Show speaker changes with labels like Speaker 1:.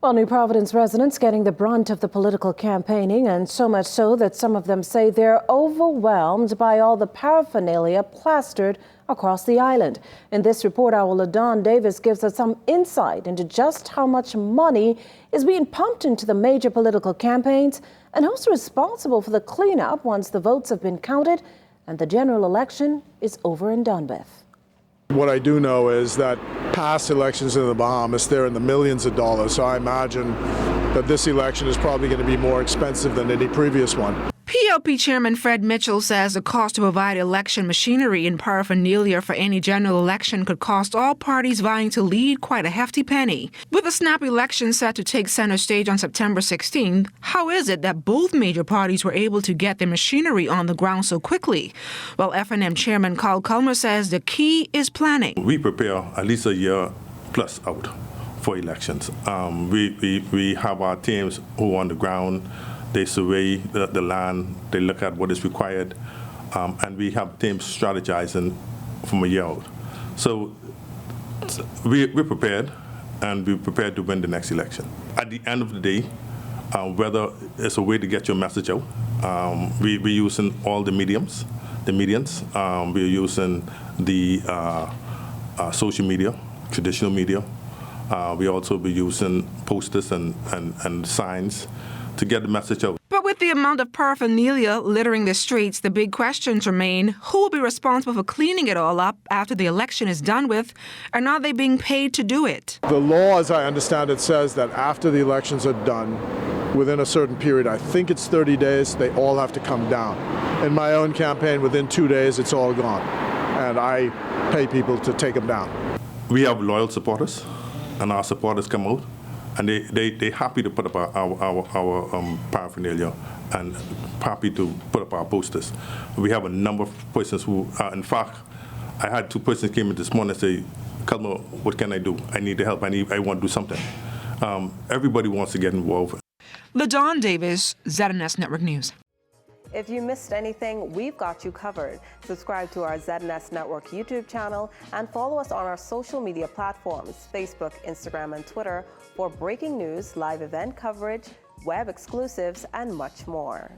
Speaker 1: Well, New Providence residents getting the brunt of the political campaigning, and so much so that some of them say they're overwhelmed by all the paraphernalia plastered across the island. In this report, our LaDon Davis gives us some insight into just how much money is being pumped into the major political campaigns and who's responsible for the cleanup once the votes have been counted and the general election is over and done with.
Speaker 2: What I do know is that past elections in the Bahamas, they're in the millions of dollars, so I imagine that this election is probably going to be more expensive than any previous one.
Speaker 3: PLP Chairman Fred Mitchell says the cost to provide election machinery and paraphernalia for any general election could cost all parties vying to lead quite a hefty penny. With the snap election set to take center stage on September 16th, how is it that both major parties were able to get their machinery on the ground so quickly? Well, F&M Chairman Carl Culmer says the key is planning.
Speaker 4: We prepare at least a year plus out for elections. We have our teams who are on the ground. They survey the land, they look at what is required, and we have teams strategizing from a year out. So we're prepared, and we're prepared to win the next election. At the end of the day, whether it's a way to get your message out, we're using all the mediums. We're using the social media, traditional media. We also be using posters and signs to get the message out.
Speaker 3: But with the amount of paraphernalia littering the streets, the big questions remain: who will be responsible for cleaning it all up after the election is done with, and are they being paid to do it?
Speaker 2: The law, as I understand it, says that after the elections are done, within a certain period, I think it's 30 days, they all have to come down. In my own campaign, within 2 days, it's all gone. And I pay people to take them down.
Speaker 4: We have loyal supporters, and our supporters come out, and they're happy to put up our paraphernalia and happy to put up our posters. We have a number of persons who, in fact, I had 2 persons came in this morning and say, Culmer, what can I do? I need the help. I want to do something. Everybody wants to get involved.
Speaker 3: LaDon Davis, ZNS Network News.
Speaker 5: If you missed anything, we've got you covered. Subscribe to our ZNS Network YouTube channel and follow us on our social media platforms, Facebook, Instagram, and Twitter, for breaking news, live event coverage, web exclusives, and much more.